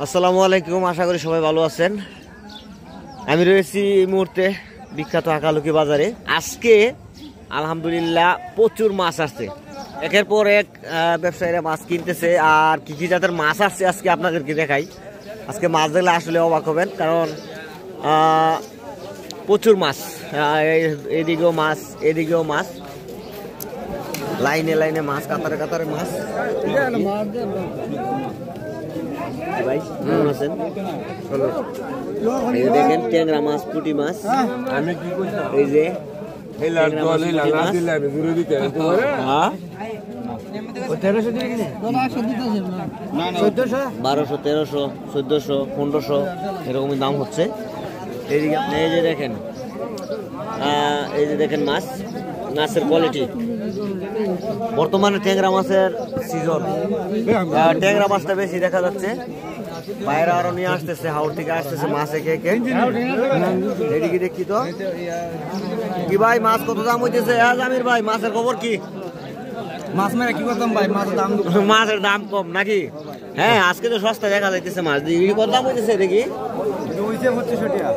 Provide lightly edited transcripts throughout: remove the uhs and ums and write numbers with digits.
আসসালামু আলাইকুম, আশা করি সবাই ভালো আছেন। আমি রয়েছি এই মুহূর্তে বিখ্যাত হাকালুকি বাজারে। আজকে আলহামদুলিল্লাহ প্রচুর মাছ আসছে, একের পর এক ব্যবসায়ীরা মাছ কিনতেছে। আর কি কি জাতের মাছ আসছে আজকে আপনাদেরকে দেখাই। আজকে মাছ দেখলে আসলে অবাক হবেন, কারণ প্রচুর মাছ, এদিকেও মাছ এদিকেও মাছ, লাইনে লাইনে মাছ, কাতারে কাতারে মাছ। ভাই কেমন আছেন? দেখেন ট্যাংরা মাছ, পুঁটি মাছ, এই যে 1200, 1300, 1400, 1500 এরকমই দাম হচ্ছে। এইদিকে আপনি এই যে দেখেন, এই যে দেখেন মাছ, মাছের কোয়ালিটি। বর্তমানে ট্যাংরা মাছের সিজন, ট্যাংরা মাছটা বেশি দেখা যাচ্ছে। বাইরে আরো নিয়ে আসতেছে, হাওড় থেকে আসতেছে মাছ একে একে। এদিকে দেখি তো কি ভাই, মাছ কত দাম হইতেছে? জামির ভাই, মাছের খবর কি? মাছ মেরে কি করতাম ভাই, মাছের দাম কম নাকি? হ্যাঁ, আজকে তো সস্তা দেখা যাইতেছে মাছ। কত দাম হইতেছে দেখি?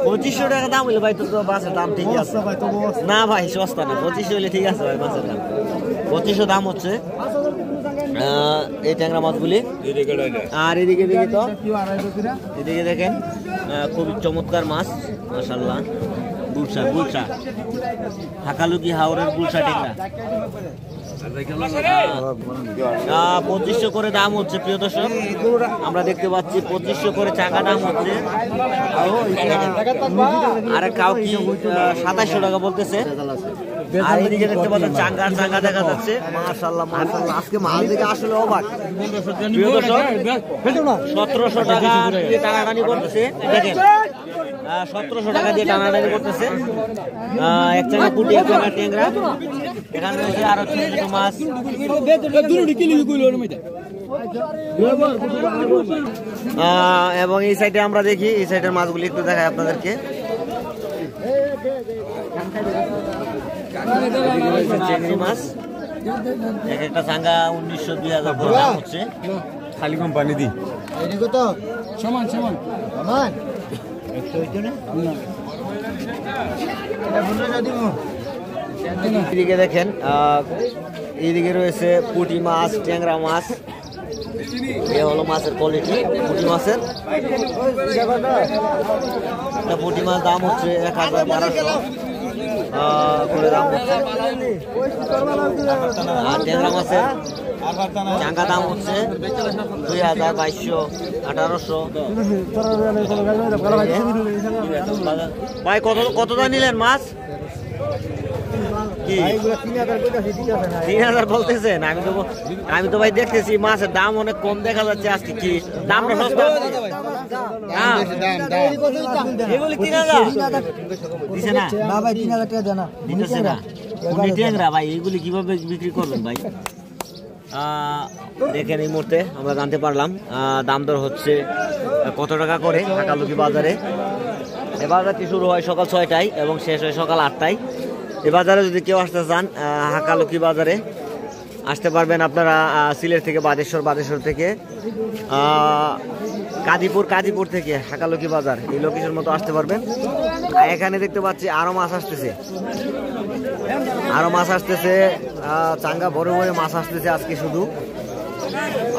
2500 টাকা দাম হইলে ভাই তো মাছের দাম ঠিকই আছে। না ভাই, সস্তা না, 2500 হইলে ঠিক আছে ভাই। মাছের দাম 2500 দাম হচ্ছে এই ট্যাংরা মাছগুলি। আর এদিকে দেখি তো, এদিকে দেখেন খুবই চমৎকার মাছ মাশাআল্লাহ। গুলশা, গুলশা হাকালুকি হাওরের গুলশা ট্যাংরা 2500 করে দাম হচ্ছে। প্রিয় দর্শক, আমরা দেখতে পাচ্ছি 2500 করে চাকা দাম হচ্ছে। আর কাউ কি 2700 টাকা বলতেছে। আর এদিকে দেখতে পাচ্ছেন চাঙ্গা চাঙ্গা দেখা যাচ্ছে। মাশাআল্লাহ মাশাআল্লাহ, আজকে মাছ দেখে আসলে অবাক। প্রিয় দর্শক, 1700 টাকা দিয়ে টানাটানি করতেছে। দেখেন 1700 টাকা দিয়ে টানাটানি করতেছে। এক চাঙ্গা পুঁটি, এক চাঙ্গা ট্যাংরা। এখানে রয়েছে আরো ছোট ছোট মাছ। এবং এই সাইডে আমরা দেখি, এই সাইডের মাছগুলি একটু দেখাই আপনাদেরকে। চিংড়ি মাছ এক একটা চাঙ্গা 1900, 2000 করে দাম হচ্ছে। খালি কোম্পানি দি তো সমান সমান সমান। এদিকে দেখেন, এইদিকে রয়েছে পুঁটি মাছ, ট্যাংরা মাছ। এ হলো মাছের কোয়ালিটি পুঁটি মাছের। পুঁটি মাছ দাম হচ্ছে 1200 করে দাম হচ্ছে। আর ট্যাংরা মাছের চাঙ্গা দাম হচ্ছে 2000, 2200, 1800। ভাই কত দাম নিলেন মাছ? কি 3000 বলতেছেন? আমি তো ভাই দেখতেছি মাছের দাম অনেক কম দেখা যাচ্ছে আজকে। কি দামটা সস্তা? এগুলি 3000 দিছে না? না ভাই, 3000 টাকা দেনা দিতেছে না। ট্যাংরা ভাই এগুলি কিভাবে বিক্রি করবেন ভাই? দেখেন এই মুহূর্তে আমরা জানতে পারলাম দাম দর হচ্ছে কত টাকা করে হাকালুকি বাজারে। এই বাজারটি শুরু হয় সকাল 6টায় এবং শেষ হয় সকাল 8টায়। এই বাজারে যদি কেউ আসতে চান, হাকালুকি বাজারে আসতে পারবেন আপনারা সিলেট থেকে, বাদেশ্বর থেকে, কাদিপুর থেকে হাকালুকি বাজার এই লোকেশন মতো আসতে পারবেন। এখানে দেখতে পাচ্ছি আরো মাছ আসতেছে, চাঙ্গা বড় বড় মাছ আসতেছে আজকে। শুধু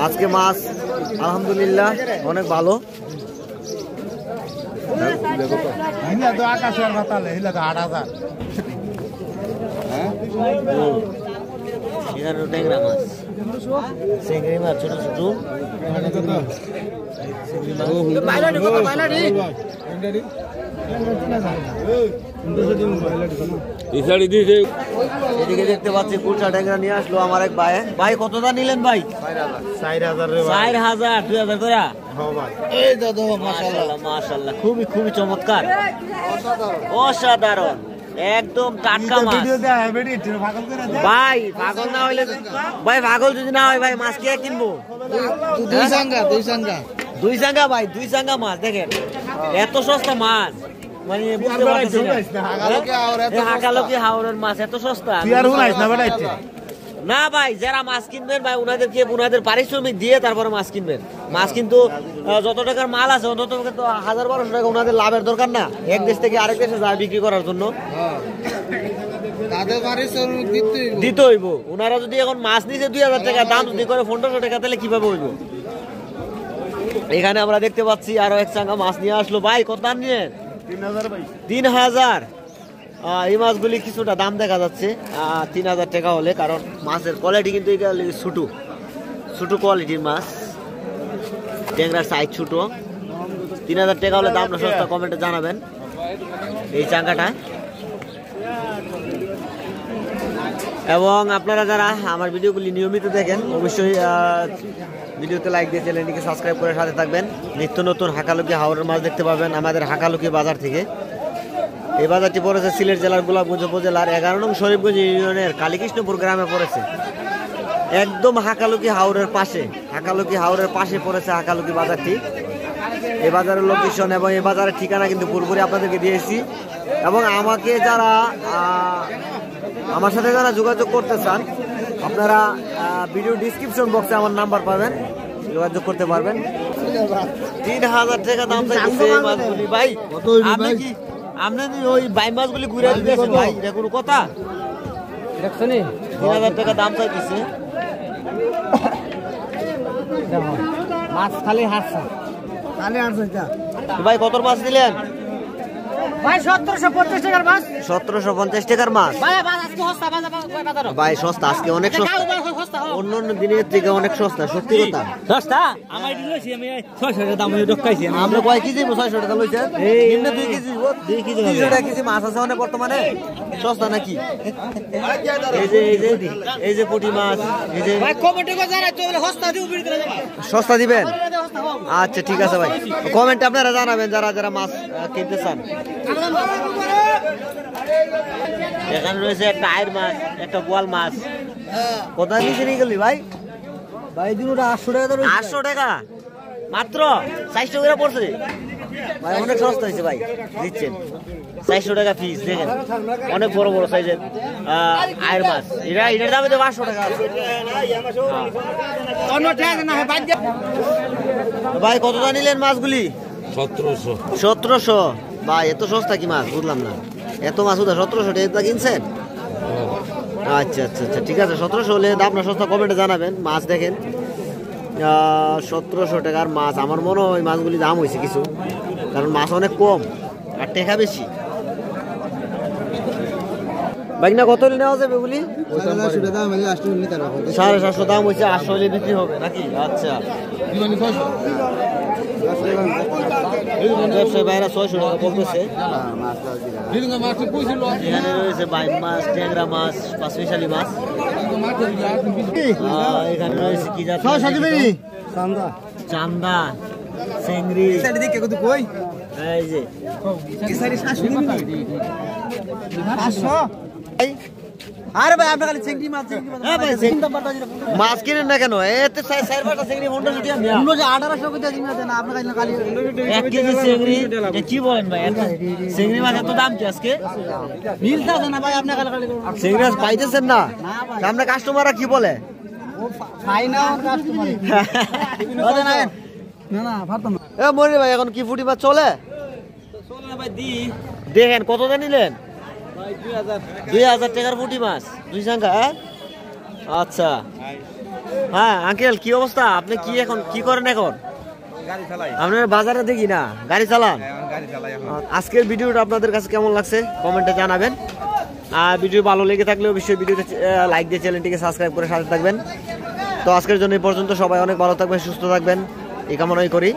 আজকে মাছ আলহামদুলিল্লাহ অনেক ভালো। ট্যাংরা মাছ, চিংড়ি মাছ ছোট ছোট। এদিকে দেখতে পাচ্ছি কুলচা ট্যাংরা নিয়ে আসলো আমার এক ভাই। ভাই কত দাম নিলেন ভাই? 4000, 2000 করে। মাশাআল্লাহ মাশাআল্লাহ, খুবই চমৎকার, অসাধারণ, একদম টাটকা মাছ। ভাই পাগল না হইলে, ভাই পাগল যদি না হয় ভাই মাছ কে কিনবো? দুই চাঙ্গা ভাই, 2 চাঙ্গা মাছ। দেখেন এত সস্তা মাছ, মানে বুঝতে পারছি না। হাকালুকি হাওরের মাছ এত সস্তা। না ভাই, যারা মাছ কিনবেন ভাই ওনাদেরকে ওনাদের পারিশ্রমিক দিয়ে তারপরে মাছ কিনবেন। মাছ কিন্তু যত টাকার মাল আছে তত টাকা তো 1000-1200 টাকা ওনাদের লাভের দরকার না, এক দেশ থেকে আরেক দেশে যায় বিক্রি করার জন্য। দিতে হইব। ওনারা যদি এখন মাছ নিচে 2000 টাকা দাম যদি করে 1500 টাকা, তাহলে কিভাবে হইব? এখানে আমরা দেখতে পাচ্ছি আরো এক চাঙ্গা মাছ নিয়ে আসলো। ভাই কত দাম নিলেন? 3000। এই মাছগুলি কিছুটা দাম দেখা যাচ্ছে 3000 টাকা হলে, কারণ মাছের কোয়ালিটি কিন্তু ছোট কোয়ালিটির মাছ, ট্যাংরার সাইজ ছোট। 3000 টাকা হলে দামটা সস্তা, কমেন্টে জানাবেন এই চাঙ্গাটা। এবং আপনারা যারা আমার ভিডিওগুলি নিয়মিত দেখেন অবশ্যই ভিডিওতে লাইক দিয়ে চ্যানেলটিকে সাবস্ক্রাইব করে সাথে থাকবেন। নিত্য নতুন হাকালুকি হাওরের মাছ দেখতে পাবেন আমাদের হাকালুকি বাজার থেকে। এই বাজারটি পড়েছে সিলেট জেলার গোলাপগঞ্জ উপজেলার 11 নং শরীফগঞ্জ ইউনিয়নের কালীকৃষ্ণপুর গ্রামে পড়েছে, একদম হাকালুকি হাওরের পাশে পড়েছে হাকালুকি বাজারটি। এই বাজারের লোকেশন এবং এই বাজারের ঠিকানা কিন্তু পুরোপুরি আপনাদেরকে দিয়েছি। এবং আমাকে যারা আমার সাথে যারা যোগাযোগ করতে চান, আপনারা ভিডিও ডিসক্রিপশন বক্সে আমার নাম্বার পাবেন, যোগাযোগ করতে পারবেন। 3000 টাকা দাম চাইছে এই মাছগুলি। ভাই আপনি ওই বাই মাছগুলি ঘুরে দিয়েছেন ভাই, এটা কোনো কথা? 3000 টাকা দাম চাইতেছে। মাছ খালি হাসছে ভাই কত মাছ দিলেন? ভাই 1750 টাকার মাছ। 1750 টাকার মাছ ভাই সস্তা, আজকে অনেক সস্তা, অন্য দিনের থেকে অনেক সস্তা। সত্যি কথা সস্তা। আমার দিলছি আমি 600 টাকা দাম ঢোকাইছি। আমরা কয় কেজি 600 টাকা লইছেন? নিম্নে 2 কেজি 300 টাকা কেজি মাছ আছে মানে বর্তমানে সস্তা নাকি? এই যে পুঁটি মাছ, এই যে ভাই কমেন্টে কো জানাই তো সস্তা দিও বিড়ি দিলে যাবা। সস্তা দিবেন? আচ্ছা ঠিক আছে ভাই, কমেন্টে আপনারা জানাবেন যারা যারা মাছ কিনতে চান। এখানে রয়েছে একটা আয়ের মাছ, একটা বোয়াল মাছ। কোথায় নিচে নিয়ে গেলি ভাই? ভাই দুটো 800 টাকা। 800 টাকা মাত্র? 400 করে পড়ছে ভাই, অনেক সস্তা হয়েছে ভাই, দিচ্ছেন 400 টাকা পিস। দেখেন অনেক বড় বড় সাইজের আয়ের মাছ, এটার দামে তো 500 টাকা আছে। ভাই কতটা নিলেন মাছগুলি? 1700। ভাই এত সস্তা কি মাছ, বুঝলাম না। এত মাছ উদা 1700 টাকা কিনছেন? আচ্ছা আচ্ছা আচ্ছা ঠিক আছে, 1700 হলে দামটা সস্তা, কমেন্টে জানাবেন। মাছ দেখেন 1700 টাকার মাছ। আমার মনে হয় মাছগুলি দাম হয়েছে কিছু, কারণ মাছ অনেক কম আর টাকা বেশি। বাইক না কত নেওয়া যাবে বলি? 750 দাম হলে 750 দাম হয়েছে, 800 হলে বিক্রি হবে নাকি? আচ্ছা ব্যবসায়ী ভাইরা 600 টাকা বলতেছে। এখানে রয়েছে বাইম মাছ, ট্যাংরা মাছ, পাঁচমিশালি মাছ। এখানে রয়েছে কি জাত? চান্দা, চেংড়ি। এই যে আরে ভাই আপনার খালি চিংড়ি মাছ মাছ কিনেন না কেন? এতে 4-5টা চিংড়ি 1500 টাকা নেয়া। 1800 করে দিন না আপনার খালি 1 কেজি চিংড়ি। এটা কি বলেন ভাই? চিংড়ি মাছ এত দাম কি আজকে? মিলতাছে না ভাই, আপনার খালি চিংড়ি মাছ পাইতেছেন না? সামনে কাস্টমাররা কি বলে? ফাইনা কাস্টমার না পারতাম না। এ মনির ভাই এখন কি ফুটি মাছ চলে? চলে না ভাই দি। দেখেন কত দাম নিলেন? 2000 টাকার পুঁটি মাছ, 2 সংখ্যা। আচ্ছা হ্যাঁ আঙ্কেল কি অবস্থা? আপনি কি এখন কি করেন? এখন আপনার বাজারে দেখি না গাড়ি চালান। আজকের ভিডিওটা আপনাদের কাছে কেমন লাগছে কমেন্টে জানাবেন। আর ভিডিও ভালো লেগে থাকলে অবশ্যই ভিডিওতে লাইক দিয়ে চ্যানেলটিকে সাবস্ক্রাইব করে সাথে থাকবেন। তো আজকের জন্য এই পর্যন্ত, সবাই অনেক ভালো থাকবেন, সুস্থ থাকবেন এই কামনাই করি।